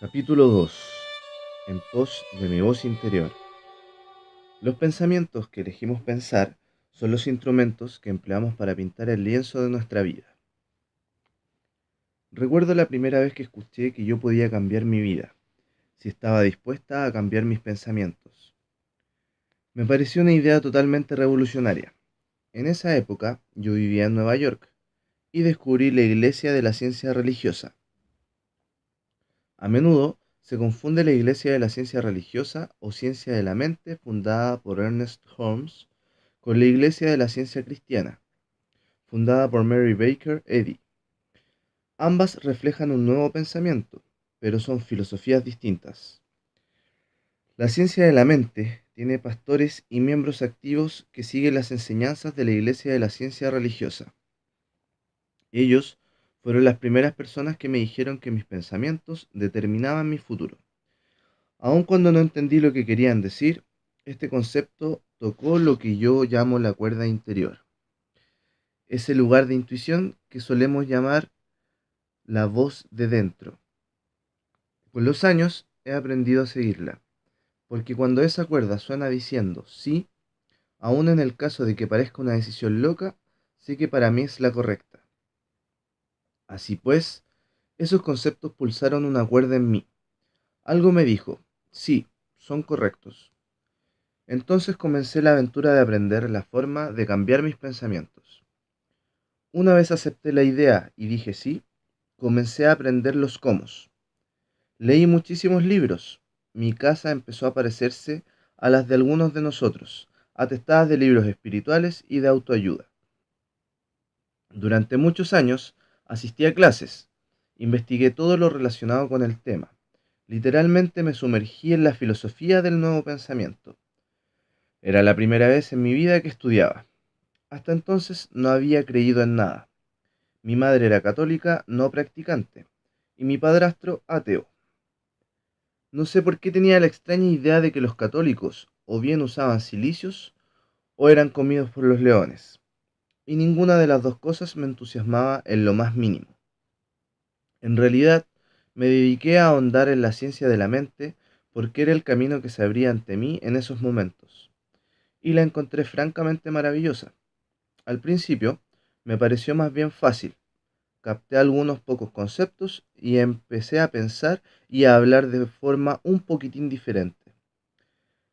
Capítulo 2. En pos de mi voz interior. Los pensamientos que elegimos pensar son los instrumentos que empleamos para pintar el lienzo de nuestra vida. Recuerdo la primera vez que escuché que yo podía cambiar mi vida, si estaba dispuesta a cambiar mis pensamientos. Me pareció una idea totalmente revolucionaria. En esa época yo vivía en Nueva York y descubrí la Iglesia de la Ciencia Religiosa. A menudo se confunde la Iglesia de la Ciencia Religiosa o Ciencia de la Mente, fundada por Ernest Holmes, con la Iglesia de la Ciencia Cristiana, fundada por Mary Baker Eddy. Ambas reflejan un nuevo pensamiento, pero son filosofías distintas. La ciencia de la mente tiene pastores y miembros activos que siguen las enseñanzas de la Iglesia de la Ciencia Religiosa. Ellos fueron las primeras personas que me dijeron que mis pensamientos determinaban mi futuro. Aun cuando no entendí lo que querían decir, este concepto tocó lo que yo llamo la cuerda interior, ese lugar de intuición que solemos llamar la voz de dentro. Con los años he aprendido a seguirla, porque cuando esa cuerda suena diciendo sí, aun en el caso de que parezca una decisión loca, sé que para mí es la correcta. Así pues, esos conceptos pulsaron una cuerda en mí. Algo me dijo, sí, son correctos. Entonces comencé la aventura de aprender la forma de cambiar mis pensamientos. Una vez acepté la idea y dije sí, comencé a aprender los cómo. Leí muchísimos libros. Mi casa empezó a parecerse a las de algunos de nosotros, atestadas de libros espirituales y de autoayuda. Durante muchos años asistí a clases, investigué todo lo relacionado con el tema. Literalmente me sumergí en la filosofía del nuevo pensamiento. Era la primera vez en mi vida que estudiaba. Hasta entonces no había creído en nada. Mi madre era católica no practicante y mi padrastro ateo. No sé por qué tenía la extraña idea de que los católicos o bien usaban cilicios o eran comidos por los leones, y ninguna de las dos cosas me entusiasmaba en lo más mínimo. En realidad, me dediqué a ahondar en la ciencia de la mente porque era el camino que se abría ante mí en esos momentos, y la encontré francamente maravillosa. Al principio, me pareció más bien fácil. Capté algunos pocos conceptos y empecé a pensar y a hablar de forma un poquitín diferente.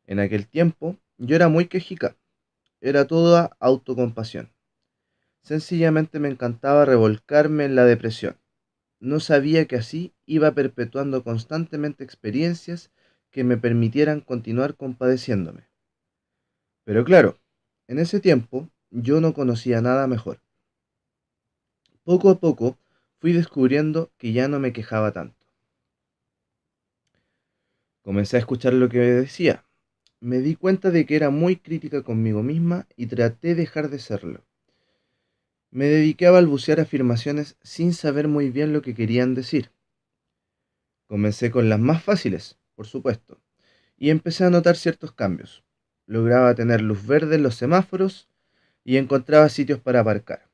En aquel tiempo, yo era muy quejica, era toda autocompasión. Sencillamente me encantaba revolcarme en la depresión. No sabía que así iba perpetuando constantemente experiencias que me permitieran continuar compadeciéndome. Pero claro, en ese tiempo yo no conocía nada mejor. Poco a poco fui descubriendo que ya no me quejaba tanto. Comencé a escuchar lo que decía. Me di cuenta de que era muy crítica conmigo misma y traté de dejar de serlo. Me dediqué a balbucear afirmaciones sin saber muy bien lo que querían decir. Comencé con las más fáciles, por supuesto, y empecé a notar ciertos cambios. Lograba tener luz verde en los semáforos y encontraba sitios para aparcar.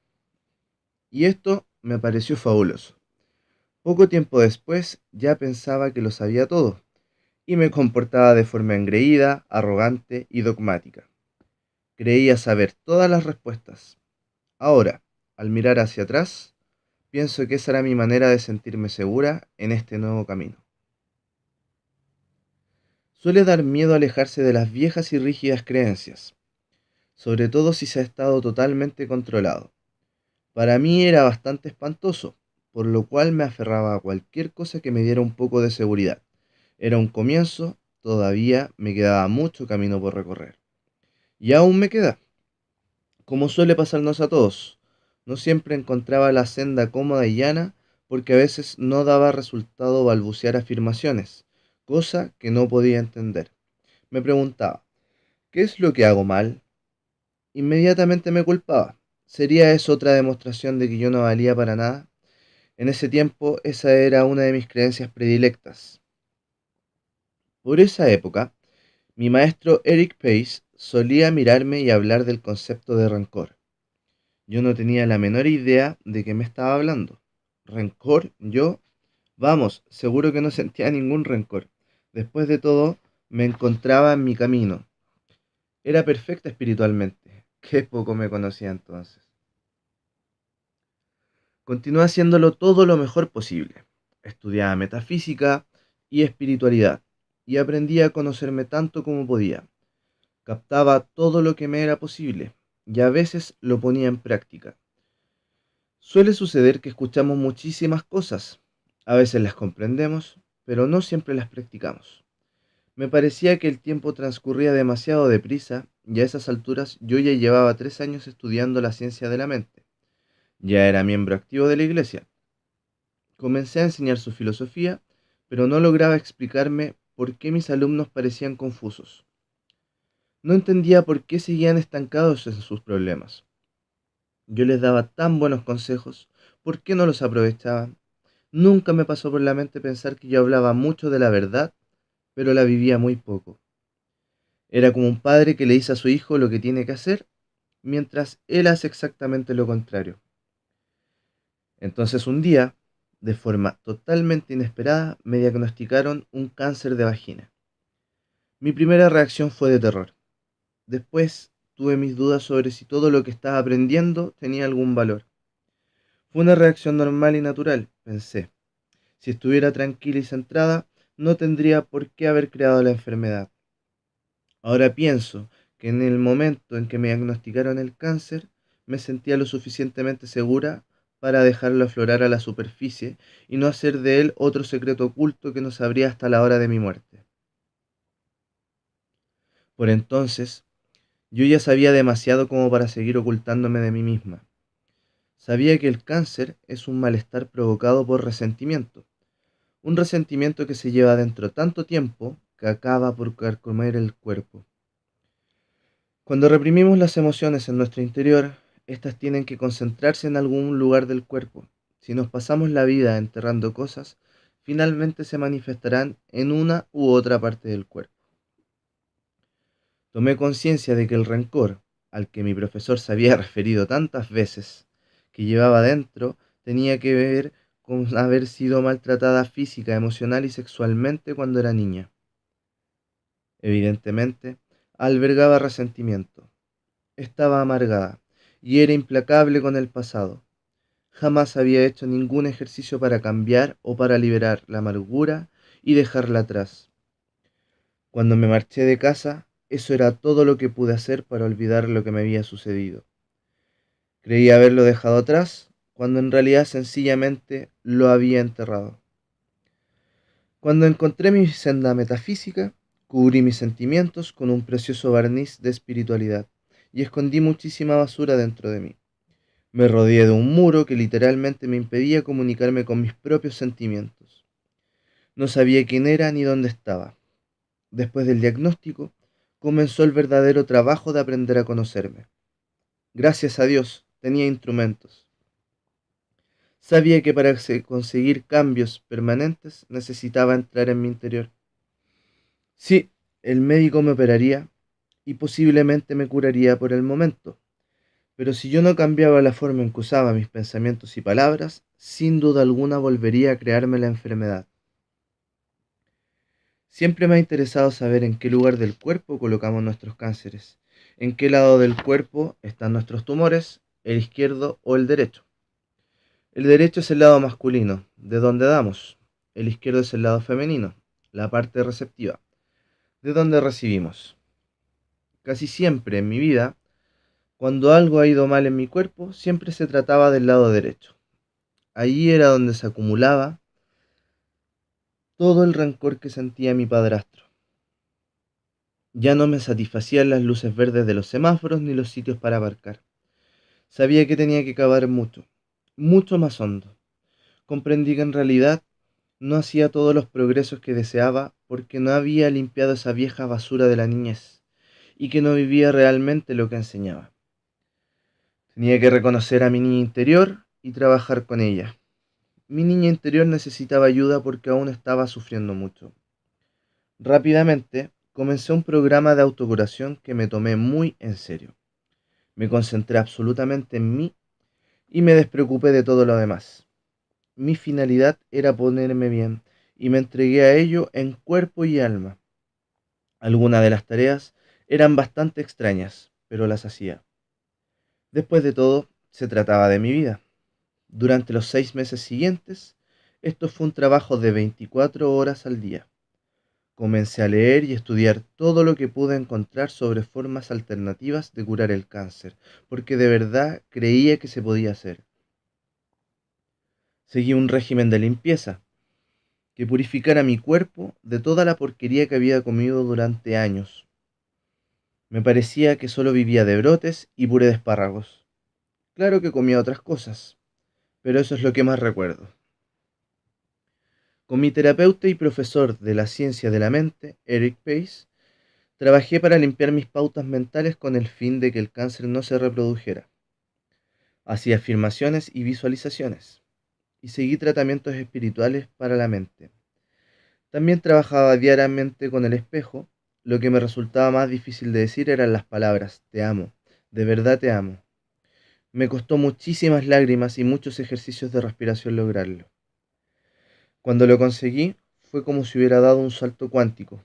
Y esto me pareció fabuloso. Poco tiempo después ya pensaba que lo sabía todo y me comportaba de forma engreída, arrogante y dogmática. Creía saber todas las respuestas. Ahora, al mirar hacia atrás, pienso que esa era mi manera de sentirme segura en este nuevo camino. Suele dar miedo alejarse de las viejas y rígidas creencias, sobre todo si se ha estado totalmente controlado. Para mí era bastante espantoso, por lo cual me aferraba a cualquier cosa que me diera un poco de seguridad. Era un comienzo, todavía me quedaba mucho camino por recorrer. Y aún me queda. Como suele pasarnos a todos, no siempre encontraba la senda cómoda y llana porque a veces no daba resultado balbucear afirmaciones, cosa que no podía entender. Me preguntaba, ¿qué es lo que hago mal? Inmediatamente me culpaba. ¿Sería eso otra demostración de que yo no valía para nada? En ese tiempo esa era una de mis creencias predilectas. Por esa época, mi maestro Eric Pace solía mirarme y hablar del concepto de rencor. Yo no tenía la menor idea de qué me estaba hablando. ¿Rencor? ¿Yo? Vamos, seguro que no sentía ningún rencor. Después de todo, me encontraba en mi camino. Era perfecta espiritualmente. Qué poco me conocía entonces. Continué haciéndolo todo lo mejor posible. Estudiaba metafísica y espiritualidad, y aprendí a conocerme tanto como podía. Captaba todo lo que me era posible, y a veces lo ponía en práctica. Suele suceder que escuchamos muchísimas cosas, a veces las comprendemos, pero no siempre las practicamos. Me parecía que el tiempo transcurría demasiado deprisa, y a esas alturas yo ya llevaba 3 años estudiando la ciencia de la mente. Ya era miembro activo de la iglesia. Comencé a enseñar su filosofía, pero no lograba explicarme por qué mis alumnos parecían confusos. No entendía por qué seguían estancados en sus problemas. Yo les daba tan buenos consejos, ¿por qué no los aprovechaban? Nunca me pasó por la mente pensar que yo hablaba mucho de la verdad, pero la vivía muy poco. Era como un padre que le dice a su hijo lo que tiene que hacer, mientras él hace exactamente lo contrario. Entonces un día, de forma totalmente inesperada, me diagnosticaron un cáncer de vagina. Mi primera reacción fue de terror. Después tuve mis dudas sobre si todo lo que estaba aprendiendo tenía algún valor. Fue una reacción normal y natural, pensé. Si estuviera tranquila y centrada, no tendría por qué haber creado la enfermedad. Ahora pienso que en el momento en que me diagnosticaron el cáncer, me sentía lo suficientemente segura para dejarlo aflorar a la superficie y no hacer de él otro secreto oculto que no sabría hasta la hora de mi muerte. Por entonces, yo ya sabía demasiado como para seguir ocultándome de mí misma. Sabía que el cáncer es un malestar provocado por resentimiento, un resentimiento que se lleva dentro tanto tiempo que acaba por carcomer el cuerpo. Cuando reprimimos las emociones en nuestro interior, éstas tienen que concentrarse en algún lugar del cuerpo. Si nos pasamos la vida enterrando cosas, finalmente se manifestarán en una u otra parte del cuerpo. Tomé conciencia de que el rencor, al que mi profesor se había referido tantas veces, que llevaba dentro, tenía que ver con haber sido maltratada física, emocional y sexualmente cuando era niña. Evidentemente, albergaba resentimiento. Estaba amargada y era implacable con el pasado. Jamás había hecho ningún ejercicio para cambiar o para liberar la amargura y dejarla atrás. Cuando me marché de casa, eso era todo lo que pude hacer para olvidar lo que me había sucedido. Creí haberlo dejado atrás, cuando en realidad sencillamente lo había enterrado. Cuando encontré mi senda metafísica, cubrí mis sentimientos con un precioso barniz de espiritualidad y escondí muchísima basura dentro de mí. Me rodeé de un muro que literalmente me impedía comunicarme con mis propios sentimientos. No sabía quién era ni dónde estaba. Después del diagnóstico, comenzó el verdadero trabajo de aprender a conocerme. Gracias a Dios, tenía instrumentos. Sabía que para conseguir cambios permanentes necesitaba entrar en mi interior. Sí, el médico me operaría y posiblemente me curaría por el momento, pero si yo no cambiaba la forma en que usaba mis pensamientos y palabras, sin duda alguna volvería a crearme la enfermedad. Siempre me ha interesado saber en qué lugar del cuerpo colocamos nuestros cánceres, en qué lado del cuerpo están nuestros tumores, el izquierdo o el derecho. El derecho es el lado masculino, de donde damos. El izquierdo es el lado femenino, la parte receptiva, de donde recibimos. Casi siempre en mi vida, cuando algo ha ido mal en mi cuerpo, siempre se trataba del lado derecho. Allí era donde se acumulaba todo el rencor que sentía mi padrastro. Ya no me satisfacían las luces verdes de los semáforos ni los sitios para aparcar. Sabía que tenía que cavar mucho, mucho más hondo. Comprendí que en realidad no hacía todos los progresos que deseaba porque no había limpiado esa vieja basura de la niñez y que no vivía realmente lo que enseñaba. Tenía que reconocer a mi niña interior y trabajar con ella. Mi niña interior necesitaba ayuda porque aún estaba sufriendo mucho. Rápidamente comencé un programa de autocuración que me tomé muy en serio. Me concentré absolutamente en mí y me despreocupé de todo lo demás. mi finalidad era ponerme bien y me entregué a ello en cuerpo y alma. Algunas de las tareas eran bastante extrañas, pero las hacía. Después de todo, se trataba de mi vida. Durante los 6 meses siguientes, esto fue un trabajo de 24 horas al día. Comencé a leer y estudiar todo lo que pude encontrar sobre formas alternativas de curar el cáncer, porque de verdad creía que se podía hacer. Seguí un régimen de limpieza, que purificara mi cuerpo de toda la porquería que había comido durante años. Me parecía que solo vivía de brotes y puré de espárragos. Claro que comía otras cosas, pero eso es lo que más recuerdo. Con mi terapeuta y profesor de la ciencia de la mente, Eric Pace, trabajé para limpiar mis pautas mentales con el fin de que el cáncer no se reprodujera. Hacía afirmaciones y visualizaciones, y seguí tratamientos espirituales para la mente. También trabajaba diariamente con el espejo. Lo que me resultaba más difícil de decir eran las palabras te amo, de verdad te amo. Me costó muchísimas lágrimas y muchos ejercicios de respiración lograrlo. Cuando lo conseguí, fue como si hubiera dado un salto cuántico.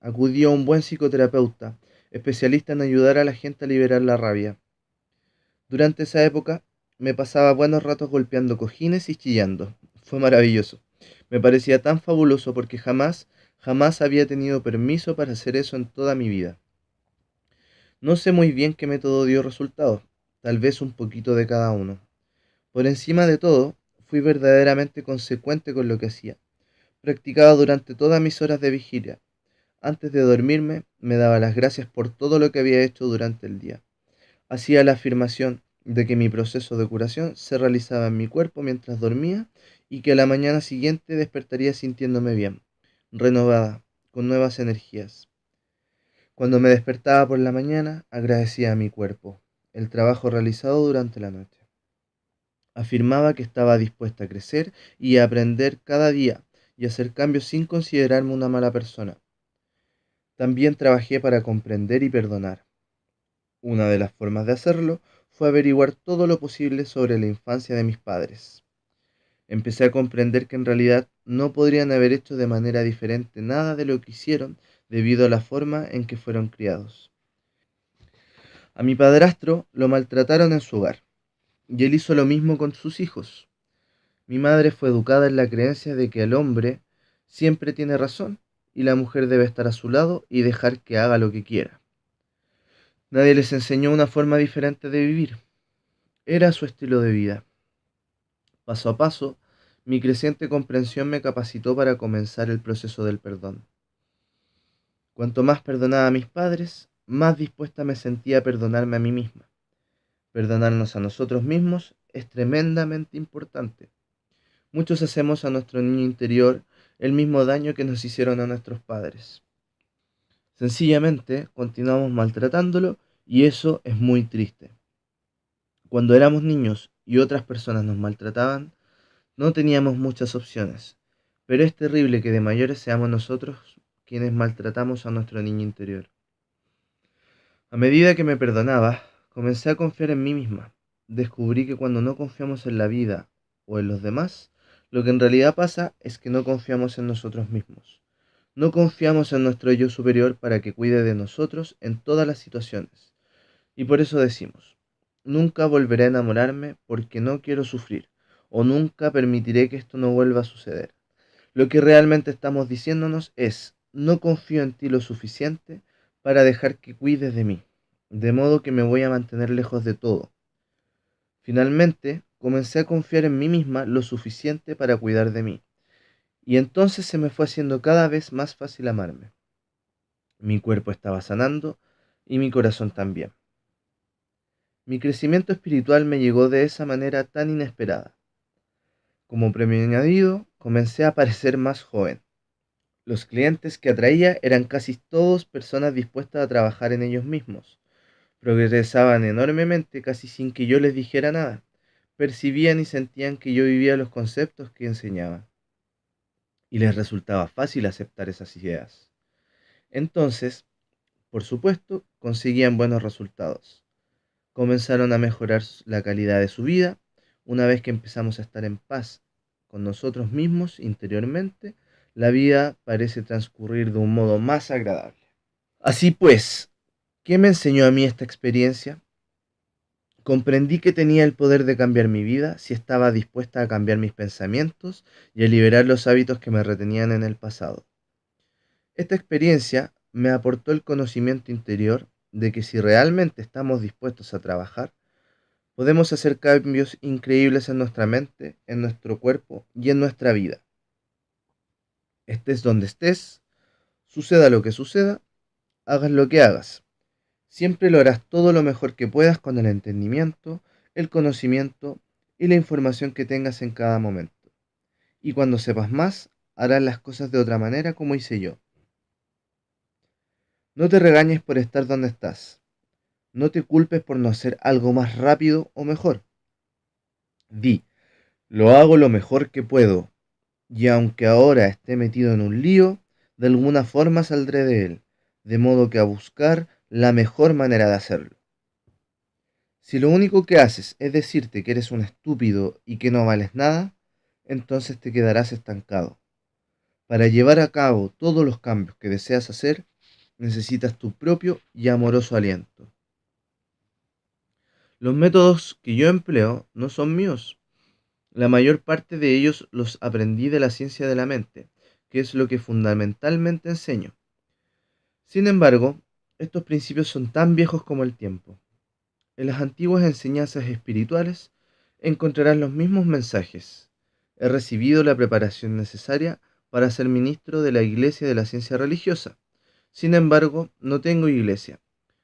Acudí a un buen psicoterapeuta, especialista en ayudar a la gente a liberar la rabia. Durante esa época, me pasaba buenos ratos golpeando cojines y chillando. Fue maravilloso. Me parecía tan fabuloso porque jamás había tenido permiso para hacer eso en toda mi vida. No sé muy bien qué método dio resultados, tal vez un poquito de cada uno. Por encima de todo, fui verdaderamente consecuente con lo que hacía. Practicaba durante todas mis horas de vigilia. Antes de dormirme, me daba las gracias por todo lo que había hecho durante el día. Hacía la afirmación de que mi proceso de curación se realizaba en mi cuerpo mientras dormía y que a la mañana siguiente despertaría sintiéndome bien, renovada, con nuevas energías. Cuando me despertaba por la mañana, agradecía a mi cuerpo el trabajo realizado durante la noche. Afirmaba que estaba dispuesta a crecer y a aprender cada día y hacer cambios sin considerarme una mala persona. También trabajé para comprender y perdonar. Una de las formas de hacerlo fue averiguar todo lo posible sobre la infancia de mis padres. Empecé a comprender que en realidad no podrían haber hecho de manera diferente nada de lo que hicieron debido a la forma en que fueron criados. A mi padrastro lo maltrataron en su hogar, y él hizo lo mismo con sus hijos. Mi madre fue educada en la creencia de que el hombre siempre tiene razón y la mujer debe estar a su lado y dejar que haga lo que quiera. Nadie les enseñó una forma diferente de vivir, era su estilo de vida. Paso a paso, mi creciente comprensión me capacitó para comenzar el proceso del perdón. Cuanto más perdonaba a mis padres, más dispuesta me sentía a perdonarme a mí misma. Perdonarnos a nosotros mismos es tremendamente importante. Muchos hacemos a nuestro niño interior el mismo daño que nos hicieron a nuestros padres. Sencillamente continuamos maltratándolo y eso es muy triste. Cuando éramos niños y otras personas nos maltrataban, no teníamos muchas opciones, pero es terrible que de mayores seamos nosotros quienes maltratamos a nuestro niño interior. A medida que me perdonaba, comencé a confiar en mí misma. Descubrí que cuando no confiamos en la vida o en los demás, lo que en realidad pasa es que no confiamos en nosotros mismos. No confiamos en nuestro yo superior para que cuide de nosotros en todas las situaciones. Y por eso decimos, nunca volveré a enamorarme porque no quiero sufrir, o nunca permitiré que esto no vuelva a suceder. Lo que realmente estamos diciéndonos es, no confío en ti lo suficiente para dejar que cuides de mí, de modo que me voy a mantener lejos de todo. Finalmente, comencé a confiar en mí misma lo suficiente para cuidar de mí, y entonces se me fue haciendo cada vez más fácil amarme. Mi cuerpo estaba sanando y mi corazón también. Mi crecimiento espiritual me llegó de esa manera tan inesperada. Como premio añadido, comencé a parecer más joven. Los clientes que atraía eran casi todos personas dispuestas a trabajar en ellos mismos. Progresaban enormemente casi sin que yo les dijera nada. Percibían y sentían que yo vivía los conceptos que enseñaba. Y les resultaba fácil aceptar esas ideas. Entonces, por supuesto, conseguían buenos resultados. Comenzaron a mejorar la calidad de su vida, una vez que empezamos a estar en paz con nosotros mismos interiormente, la vida parece transcurrir de un modo más agradable. Así pues, ¿qué me enseñó a mí esta experiencia? Comprendí que tenía el poder de cambiar mi vida si estaba dispuesta a cambiar mis pensamientos y a liberar los hábitos que me retenían en el pasado. Esta experiencia me aportó el conocimiento interior de que si realmente estamos dispuestos a trabajar, podemos hacer cambios increíbles en nuestra mente, en nuestro cuerpo y en nuestra vida. Estés donde estés, suceda lo que suceda, hagas lo que hagas. Siempre lo harás todo lo mejor que puedas con el entendimiento, el conocimiento y la información que tengas en cada momento. Y cuando sepas más, harás las cosas de otra manera como hice yo. No te regañes por estar donde estás. No te culpes por no hacer algo más rápido o mejor. Di, lo hago lo mejor que puedo, y aunque ahora esté metido en un lío, de alguna forma saldré de él, de modo que a buscar la mejor manera de hacerlo. Si lo único que haces es decirte que eres un estúpido y que no vales nada, entonces te quedarás estancado. Para llevar a cabo todos los cambios que deseas hacer, necesitas tu propio y amoroso aliento. Los métodos que yo empleo no son míos. La mayor parte de ellos los aprendí de la ciencia de la mente, que es lo que fundamentalmente enseño. Sin embargo, estos principios son tan viejos como el tiempo. En las antiguas enseñanzas espirituales encontrarás los mismos mensajes. He recibido la preparación necesaria para ser ministro de la Iglesia de la Ciencia Religiosa. Sin embargo, no tengo iglesia.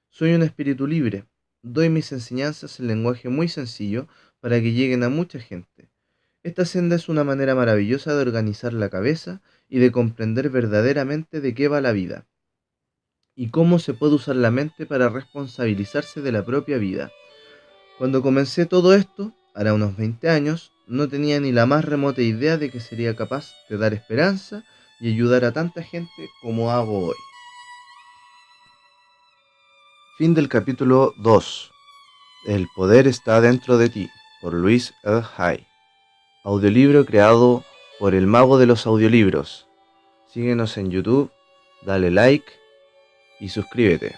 Soy un espíritu libre. Doy mis enseñanzas en lenguaje muy sencillo para que lleguen a mucha gente. Esta senda es una manera maravillosa de organizar la cabeza y de comprender verdaderamente de qué va la vida y cómo se puede usar la mente para responsabilizarse de la propia vida. Cuando comencé todo esto, hará unos 20 años, no tenía ni la más remota idea de que sería capaz de dar esperanza y ayudar a tanta gente como hago hoy. Fin del capítulo 2. El poder está dentro de ti, por Luis L. Hay. Audiolibro creado por el mago de los audiolibros. Síguenos en YouTube, dale like y suscríbete.